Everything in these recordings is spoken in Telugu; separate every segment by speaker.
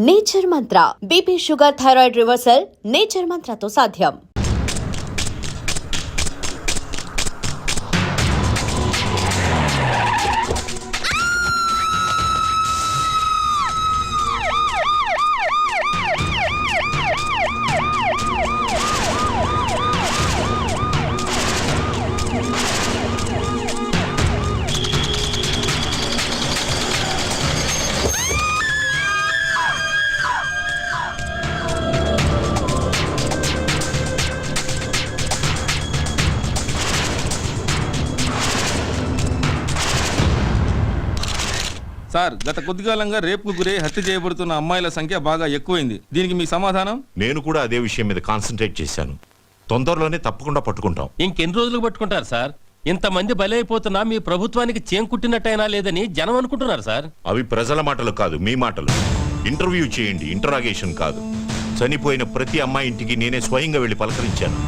Speaker 1: Nature Mantra BP sugar thyroid reversal nature మంత్రతో సాధ్యం.
Speaker 2: సార్, గత కొద్ది కాలంగా రేపుకు గురై హత్య చేయబడుతున్న అమ్మాయిల సంఖ్య బాగా ఎక్కువైంది. దీనికి మీ సమాధానం?
Speaker 3: నేను కూడా అదే విషయం మీద కాన్సన్ట్రేట్ చేశాను. తొందరలోనే తప్పకుండా పట్టుకుంటాం.
Speaker 4: ఇంకెన్ని రోజులు పట్టుకుంటారు సార్? ఇంతమంది బలైపోతున్నా మీ ప్రభుత్వానికి చేంకుట్టినట్టయినా లేదని జనం అనుకుంటున్నారు సార్.
Speaker 3: అవి ప్రజల మాటలు కాదు, మీ మాటలు. ఇంటర్వ్యూ చేయండి, ఇంటరాగేషన్ కాదు. చనిపోయిన ప్రతి అమ్మాయి ఇంటికి నేనే స్వయంగా వెళ్లి పలకరించాను.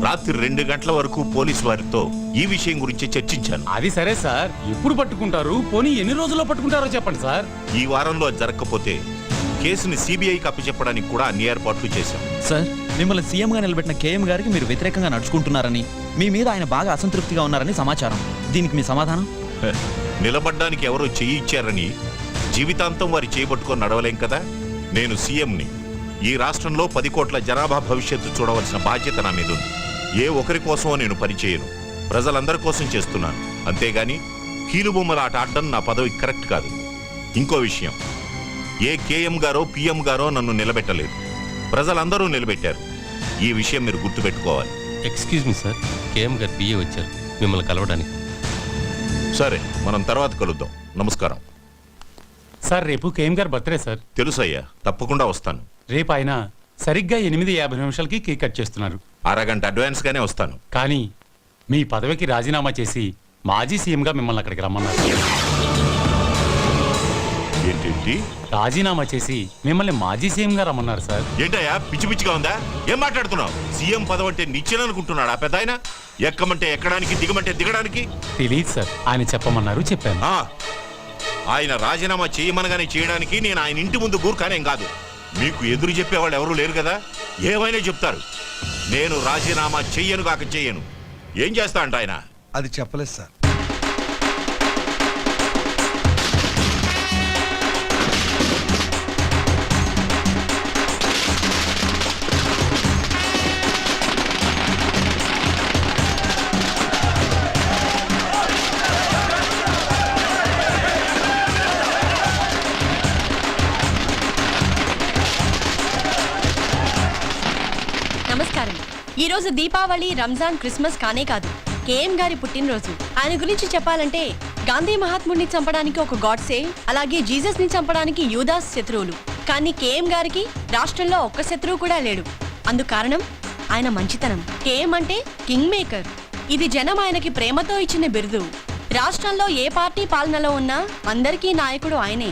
Speaker 3: రాత్రి 2 గంటల వరకు పోలీసు వారితో ఈ విషయం గురించి చర్చించాను.
Speaker 5: అది సరే సార్, ఎప్పుడు పట్టుకుంటారు? పోనీ ఎన్ని రోజుల్లో పట్టుకుంటారో చెప్పండి సార్.
Speaker 3: ఈ వారంలో అది జరగకపోతే కేసుని సిబిఐకి అప్పచెప్పడానికి కూడా అన్ని ఏర్పాట్లు చేశాం.
Speaker 6: సార్, మిమ్మల్ని సీఎంగా నిలబెట్టిన కేఎం గారికి మీరు వ్యతిరేకంగా నడుచుకుంటున్నారని, మీ మీద ఆయన బాగా అసంతృప్తిగా ఉన్నారని సమాచారం. దీనికి మీ సమాధానం?
Speaker 3: నిలబడ్డానికి ఎవరో చెయ్యి ఇచ్చారని జీవితాంతం వారి చేయబట్టుకొని నడవలేం కదా. నేను సీఎంని. ఈ రాష్ట్రంలో 10 కోట్ల జనాభా భవిష్యత్తు చూడవలసిన బాధ్యత నా మీద ఉంది. ఏ ఒకరి కోసమో నేను పనిచేయను, ప్రజలందరి కోసం చేస్తున్నాను. అంతేగాని కీలుబొమ్మల ఆట ఆడడం నా పదవి కరెక్ట్ కాదు. ఇంకో విషయం, ఏ కేఎం గారో పిఎం గారో నన్ను నిలబెట్టలేదు, ప్రజలందరూ నిలబెట్టారు. ఈ విషయం మీరు గుర్తుపెట్టుకోవాలి.
Speaker 4: ఎక్స్క్యూజ్ మీ సార్, కేఎం గారు పిఏ వచ్చారు మిమ్మల్ని కలవడానికి.
Speaker 3: సరే, మనం తర్వాత కలుద్దాం. నమస్కారం
Speaker 5: సార్, రేపు కేఎం గారు బర్త్డే సార్.
Speaker 3: తెలుసయ్యా, తప్పకుండా వస్తాను.
Speaker 5: రేపు ఆయన సరిగ్గా 8:50 కేక్ కట్ చేస్తున్నారు.
Speaker 3: అరగంట అడ్వాన్స్ గానే వస్తాను.
Speaker 5: కానీ మీ పదవికి రాజీనామా చేసి మాజీ సీఎంగా మిమ్మల్ని అక్కడికి రమ్మన్నారు.
Speaker 3: ఏంటి?
Speaker 5: రాజీనామా చేసి మిమ్మల్ని మాజీ సీఎంగా రమ్మన్నారు సార్.
Speaker 3: ఏంటయ్యా, పిచ్చి పిచ్చిగా ఉందా? ఏం మాట్లాడుతున్నావు? సీఎం పదవి అంటే నిచ్చెననుకుంటున్నాడా పెద్ద ఆయన? ఎక్కమంటే ఎక్కడానికి, దిగమంటే దిగడానికి?
Speaker 5: తెలియదు సార్, ఆయన చెప్పమన్నారు, చెప్పాను.
Speaker 3: ఆయన రాజీనామా చేయమనగానే చేయడానికి నేను ఆయన ఇంటి ముందు గూర్ఖానేం కాదు. మీకు ఎదురు చెప్పేవాళ్ళు ఎవరూ లేరు కదా, ఏమైనా చెప్తారు. నేను రాజీనామా చెయ్యను కాక చెయ్యను. ఏం చేస్తా అంట ఆయన?
Speaker 7: అది చెప్పలేదు సార్.
Speaker 8: నమస్కారం. ఈ రోజు దీపావళి, రంజాన్, క్రిస్మస్ కానే కాదు, కేఎం గారి పుట్టినరోజు. ఆయన గురించి చెప్పాలంటే గాంధీ మహాత్ముడిని చంపడానికి ఒక గాడ్సే, అలాగే జీసస్ ని చంపడానికి యూదాస్ శత్రువులు. కానీ కేఎం గారికి రాష్ట్రంలో ఒక్క శత్రువు కూడా లేడు. అందుకు కారణం ఆయన మంచితనం. కేఎం అంటే కింగ్ మేకర్. ఇది జనం ఆయనకి ప్రేమతో ఇచ్చిన బిరుదు. రాష్ట్రంలో ఏ పార్టీ పాలనలో ఉన్నా అందరికీ నాయకుడు ఆయనే.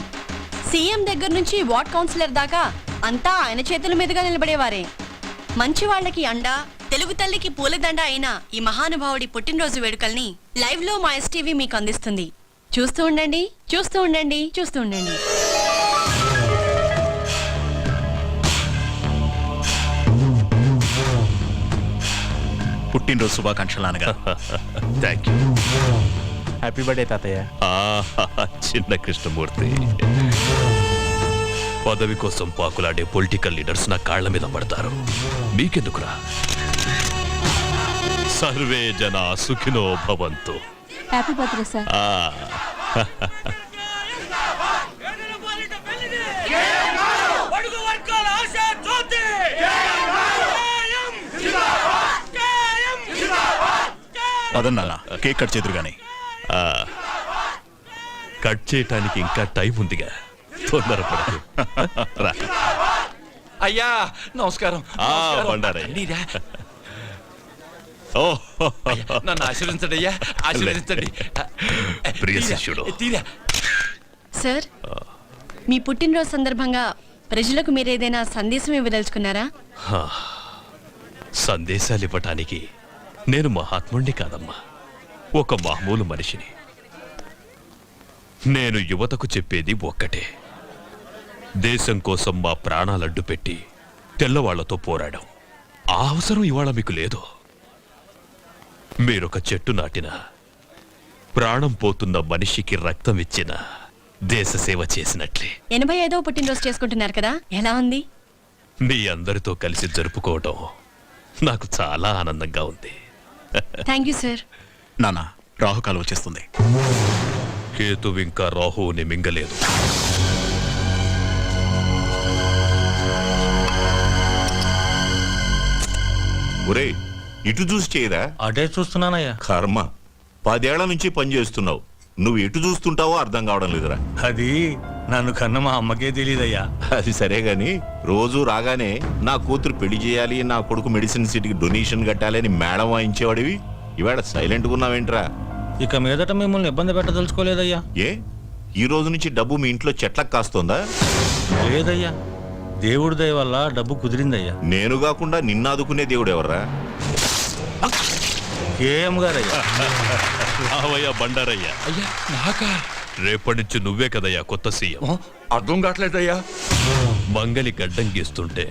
Speaker 8: సీఎం దగ్గర నుంచి వార్డ్ కౌన్సిలర్ దాకా అంతా ఆయన చేతుల మీదుగా నిలబడేవారే. మంచి వాళ్ళకి అండ, తెలుగు తల్లికి పూలదండ అయిన ఈ మహానుభావుడి పుట్టినరోజు వేడుకల్ని లైవ్ లో మా ఎస్టీవీ మీకు అందిస్తుంది. చూస్తూ ఉండండి, చూస్తూ ఉండండి, చూస్తూ ఉండండి.
Speaker 9: పుట్టినరోజు శుభాకాంక్షలు నాన్నగారు.
Speaker 3: Thank you.
Speaker 6: హ్యాపీ బర్త్డే తాతయ్య.
Speaker 9: చిన్న కృష్ణమూర్తి, పదవి కోసం పాకులాడే పొలిటికల్ లీడర్స్ నా కాళ్ల మీద పడతారు. మీకెందుకురా? సర్వే జన సుఖినో భవంతు.
Speaker 8: Happy birthday sir.
Speaker 9: పదన్నా, కేక్ కట్ చేదురుగానే. కట్ చేయటానికి ఇంకా టైం ఉందిగా, తొందరపడదు.
Speaker 5: అయ్యా నమస్కారం. నన్ను ఆశీర్వదించండి అయ్యా, ఆశీర్వదించండి.
Speaker 9: ప్రియ శిష్యుడు.
Speaker 8: సార్, మీ పుట్టినరోజు సందర్భంగా ప్రజలకు మీరు ఏదైనా సందేశం ఇవ్వదలుచుకున్నారా?
Speaker 9: సందేశాలు ఇవ్వటానికి నేను మహాత్ముణ్ణి కాదమ్మా, ఒక మామూలు మనిషిని. నేను యువతకు చెప్పేది ఒక్కటే, దేశం కోసం మా ప్రాణాలడ్డు పెట్టి తెల్లవాళ్లతో పోరాడాం. ఆ అవసరం ఇవాళ మీకు లేదు. మీరొక చెట్టు నాటిన, ప్రాణం పోతున్న మనిషికి రక్తం ఇచ్చిన, దేశ సేవ చేసినట్లే.
Speaker 8: 85వ పుట్టినరోజు చేసుకుంటున్నారు కదా, ఎలా ఉంది?
Speaker 9: మీ అందరితో కలిసి జరుపుకోవడం నాకు చాలా ఆనందంగా ఉంది.
Speaker 8: Thank you sir.
Speaker 7: నాన్న, రాహుకాలం వచ్చేస్తుంది.
Speaker 9: కేతు ఇంకా రాహుని మింగలేదు.
Speaker 3: ఒరే, ఇటు చూసి చేయరా?
Speaker 10: అటే చూస్తున్నానయ్యా.
Speaker 3: కర్మ, 10 ఏళ్ల నుంచి పని చేస్తున్నావు, నువ్వు ఎటు చూస్తుంటావో అర్థం కావడం లేదురా.
Speaker 10: అది నన్ను కన్న మా అమ్మకే తెలియదయ్యా.
Speaker 3: అది సరే గాని, రోజు రాగానే నా కూతురు పెళ్లి చేయాలి, నా కొడుకు మెడిసిన్ సీట్కి డొనేషన్ కట్టాలి అని మేడం వాయించేవాడివి, ఇవాళ సైలెంట్గా ఉన్నావేంట్రా?
Speaker 10: ఇక మీదట మిమ్మల్ని ఇబ్బంది పెట్టదలుచుకోలేదయ్యా.
Speaker 3: ఏ, ఈ రోజు నుంచి డబ్బు మీ ఇంట్లో చెట్లకు కాస్తోందా?
Speaker 10: లేదయ్యా, దేవుడి దయ వల్ల డబ్బు కుదిరిందయ్యా.
Speaker 3: నేను కాకుండా నిన్ను ఆదుకునే దేవుడు ఎవర్రా?
Speaker 10: ఏఎం గారయ్యా.
Speaker 9: రావయ్యా బండారయ్యా.
Speaker 7: అయ్యా, నాకా?
Speaker 9: రేపటి నుంచి నువ్వే కదయ్యా కొత్త సీఎం.
Speaker 7: అర్థం కావట్లేదయ్యా.
Speaker 9: మంగలి గడ్డం గీస్తుంటే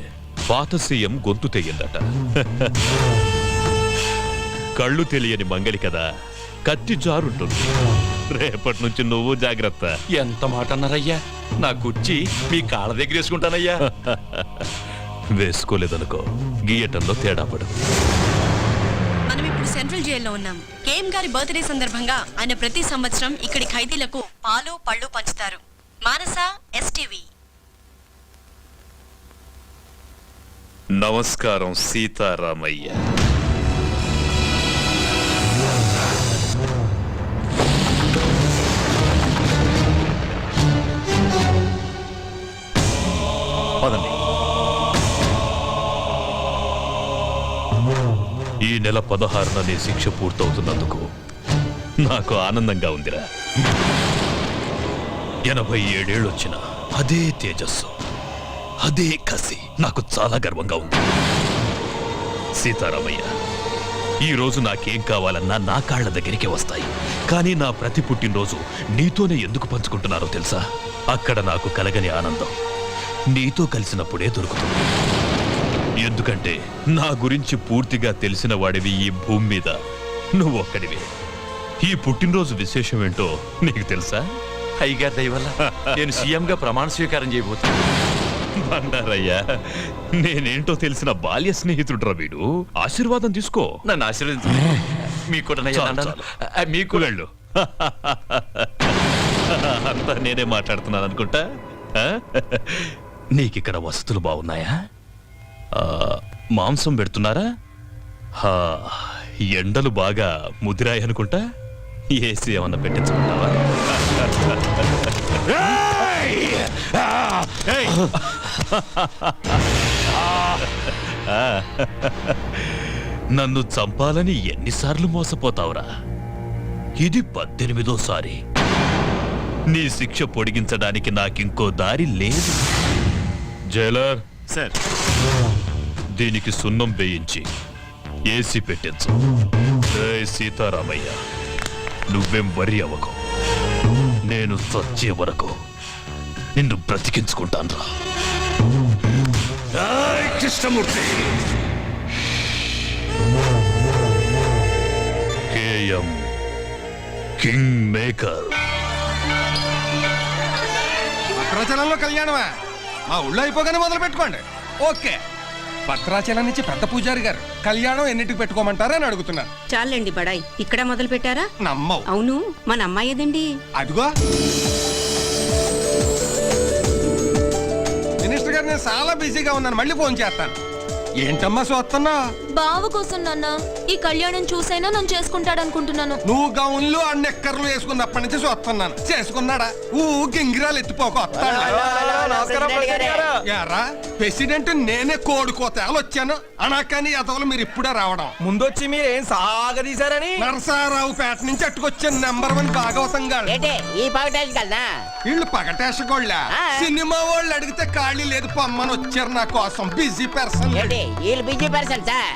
Speaker 9: పాత సీఎం గొంతు తెయ్యిందట. కళ్ళు తెలియని మంగలి కదా, కత్తి జారుంటుంది. రేపటి నుంచి నువ్వు జాగ్రత్త.
Speaker 7: ఎంత మాట అన్నారయ్యా? నా కుర్చీ మీ కాళ్ళ దగ్గర వేసుకుంటానయ్యా.
Speaker 9: వేసుకోలేదనుకో, గీయటంలో తేడా పడదు.
Speaker 8: మనం ఇప్పుడు సెంట్రల్ జైల్లో ఉన్నాం. కేఎం గారి బర్త్డే సందర్భంగా ఆయన ప్రతి సంవత్సరం ఇక్కడి ఖైదీలకు పాలు పళ్ళు పంచుతారు. మానస, ఎస్టీవీ.
Speaker 9: నమస్కారం సీతారామయ్య.
Speaker 3: పదండి.
Speaker 9: ఈ నెల 16న నీ శిక్ష పూర్తవుతున్నందుకు నాకు ఆనందంగా ఉందిరా. 87 ఏళ్ళొచ్చిన అదే తేజస్సు, అదే కసి నాకు చాలా గర్వంగా ఉంది. సీతారామయ్య, ఈ రోజు నాకేం కావాలన్నా నా కాళ్ల దగ్గరికి వస్తాయి. కానీ నా ప్రతి పుట్టినరోజు నీతోనే ఎందుకు పంచుకుంటున్నారో తెలుసా? అక్కడ నాకు కలగని ఆనందం నీతో కలిసినప్పుడే దొరుకుతుంది. ఎందుకంటే నా గురించి పూర్తిగా తెలిసిన వాడివి ఈ భూమి మీద నువ్వు ఒక్కడివి. ఈ పుట్టినరోజు విశేషం ఏంటో నీకు తెలుసా?
Speaker 7: అయ్యగారి దయ వల్ల నేను సీఎంగా ప్రమాణ స్వీకారం చేయబోతున్నాను.
Speaker 9: బండారయ్యా, నేనేంటో తెలిసిన బాల్య స్నేహితుడురా వీడు. ఆశీర్వాదం తీసుకో.
Speaker 7: నన్ను ఆశీర్వదించండి. మీకు కూడా నయ్యా
Speaker 9: చాలు,
Speaker 7: దండాలు.
Speaker 9: చాలు.
Speaker 7: మీకు
Speaker 9: వెళ్ళు. అంతా నేనే మాట్లాడుతున్నాను అనుకుంటా. ఆ? నీకిక్కడ వసతులు బాగున్నాయా? మాంసం పెడుతున్నారా? ఎండలు బాగా ముదిరాయి అనుకుంటా. ఏసీ ఏమన్నా పెట్టించుకుంటావా? నన్ను చంపాలని ఎన్నిసార్లు మోసపోతావురా? ఇది 18వ నీ శిక్ష పొడిగించడానికి నాకింకో దారి లేదు. జైలర్
Speaker 7: సార్,
Speaker 9: దీనికి సున్నం వేయించి ఏసీ పెట్టించు. ఏయ్ సీతారామయ్య, నువ్వేం వరి అవ్వకు. నేను చచ్చే వరకు నిన్ను బ్రతికించుకుంటాను రా.
Speaker 7: కృష్ణమూర్తి.
Speaker 9: KM king maker.
Speaker 2: భద్రాచలంలో కళ్యాణమా? మా ఊళ్ళో అయిపోగానే మొదలు పెట్టుకోండి. ఓకే. భద్రాచలం నుంచి పెద్ద పూజారి గారు కళ్యాణం ఎన్నిటికి పెట్టుకోమంటారా అని అడుగుతున్నారు.
Speaker 11: చాలండి బడాయ్, ఇక్కడ మొదలు పెట్టారా?
Speaker 2: నమ్మవు.
Speaker 11: అవును, మన అమ్మాయి ఏదండి?
Speaker 2: అదిగో మినిస్టర్ గారు, నేను చాలా బిజీగా ఉన్నాను, మళ్ళీ ఫోన్ చేస్తాను. ఏంటమ్మా చూస్తున్నా?
Speaker 11: బావ కోసం నాన్న, ఈ కళ్యాణం చూసైనా నన్ను చేసుకుంటాడనుకుంటున్నాను.
Speaker 2: నువ్వు గౌన్లు ఆ నెక్కర్లు వేసుకున్నప్పటి నుంచి చూస్తున్నాను. చేసుకున్నాడా? గింగిరాలు ఎత్తిపోక యారా ప్రెసిడెంట్ నేనే కోడుకోతేలు వచ్చాను అనకాని అతలు మీరు ఇప్పుడే రావడం.
Speaker 10: ముందొచ్చి మీరేం సాగదీశారని
Speaker 2: నరసారావు పేట నుంచి అట్టుకొచ్చాను. నెంబర్ 1 భాగవతం గారు. వీళ్ళు పగటేసుకోళ్ళ సినిమా వాళ్ళు అడిగితే ఖాళీ లేదు పొమ్మని వచ్చారు నా కోసం. Busy person.
Speaker 11: Busy person sir.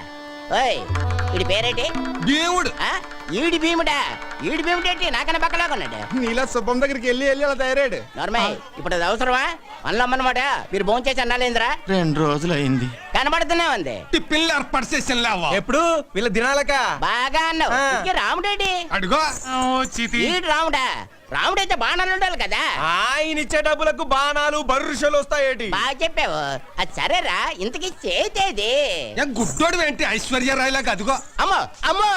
Speaker 11: దేవుడు
Speaker 12: ఈడి భీముడేంటి నాకన్నా పక్కలాగా ఉన్నాడు.
Speaker 2: నీలా శుభం దగ్గరికి వెళ్ళి వెళ్ళి అలా తయారాడు.
Speaker 12: నార్మల్ ఇప్పుడు అది అవసరమా? అన్నమాట మీరు భోంచేసి అన్నాలేంద్రా?
Speaker 6: 2 రోజులు అయింది.
Speaker 12: కనబడుతూనే ఉంది.
Speaker 2: టిఫిన్లు ఏర్పాటు చేసిన లేవా?
Speaker 6: ఎప్పుడు వీళ్ళ దినాలక
Speaker 12: బాగా అన్నావు. ఇంకే రాముడేటి?
Speaker 2: అడుగో
Speaker 12: ఈడు రాముడైతే బాణాలు ఉండాలి కదా.
Speaker 6: ఆయన ఇచ్చే డబ్బులకు బాణాలు బర్రుషలు వస్తాయేటి?
Speaker 12: బాగా చెప్పావు. అది సరేరా, ఇంతకీ చేతేది?
Speaker 2: గుడ్డోడు ఏంటి ఐశ్వర్యరాయలాగా? అదిగో
Speaker 12: అమ్మో అమ్మో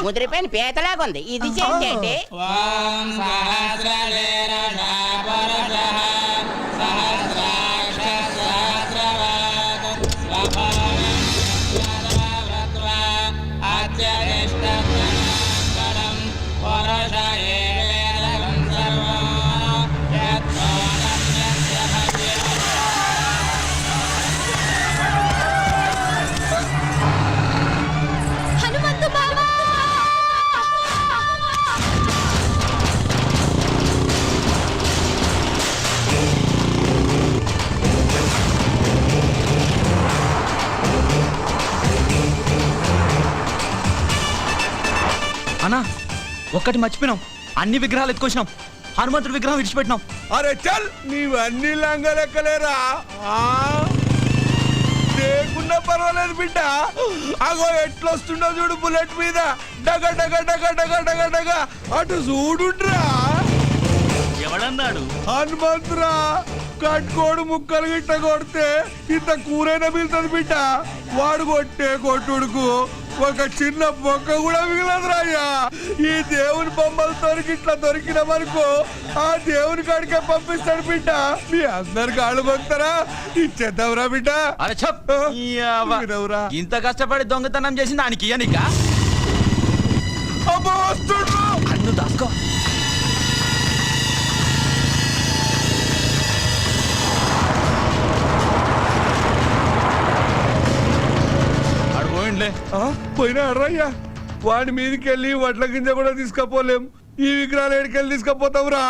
Speaker 12: ముదిరిపోయిన పీతలాగా ఉంది. ఇది చేయండి.
Speaker 11: హనుమంతు బావా!
Speaker 6: అన్నా ఒక్కటి మర్చిపోయినాం, అన్ని విగ్రహాలు ఎత్తుకొచ్చినాం, హనుమంతుడి విగ్రహం విడిచిపెట్టినాం.
Speaker 2: అరే చల్, నీవన్నీ లంగలెక్కలేరా? లేకున్నా పర్వాలేదు బిడ్డ. అగో ఎట్లొస్తుండో చూడు బుల్లెట్ మీద, డగ డగ డగ డగ డగ డగ. అటు చూడుండ్రా.
Speaker 6: ఎవడన్నాడు?
Speaker 2: హనుమంతురా. కట్టుకోడు ముక్కలు గిట్ట కొడితే ఇంత కూరైనా మిగులుతుంది బిడ్డ. వాడు కొట్టే కొట్టుడుకు ఒక చిన్న బొక్క కూడా మిగిలదురా అయ్యా. ఈ దేవుని బొమ్మలతో ఇట్లా దొరికినామనుకో ఆ దేవుని కాడికే పంపిస్తాడు బిడ్డ. మీ అందరు కాళ్ళు పొందుతారా? ఇచ్చేద్దాంరా బిడ్డ.
Speaker 6: అరే చెప్, ఇంత కష్టపడి దొంగతనం చేసింది దానికి ఇయ్యనిక?
Speaker 2: అబ్బో వస్తుండ్రు.
Speaker 6: అన్ను దాసుకో.
Speaker 2: పోయినా అర్రయ్యా. వాడి మీదకి వెళ్ళి వడ్ల గింజ కూడా తీసుకపోలేం. ఈ విగ్రహాలు ఎడికెళ్ళి తీసుకపోతావురా?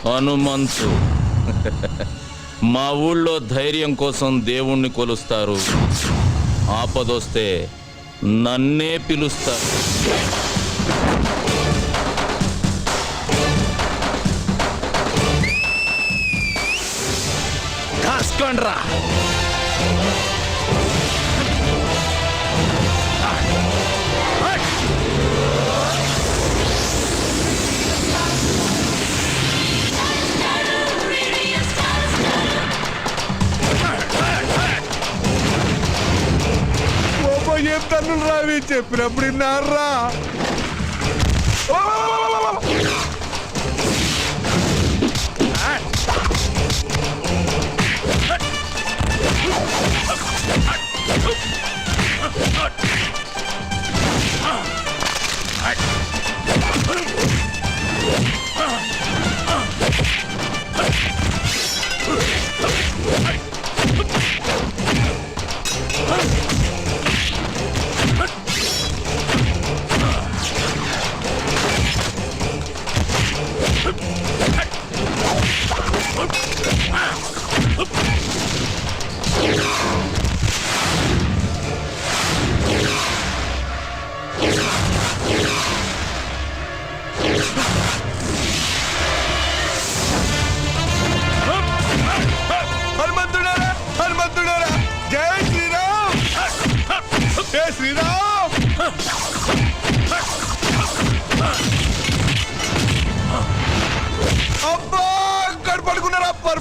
Speaker 10: హనుమంతు, మా ఊళ్ళో ధైర్యం కోసం దేవుణ్ణి కొలుస్తారు, ఆపదొస్తే నన్నే పిలుస్తారు. కాస్కొండ్రా.
Speaker 2: ఏం తన్నులు రావి చెప్పినప్పుడు విన్నారా?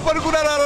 Speaker 2: తప్పు అనుకున్నారా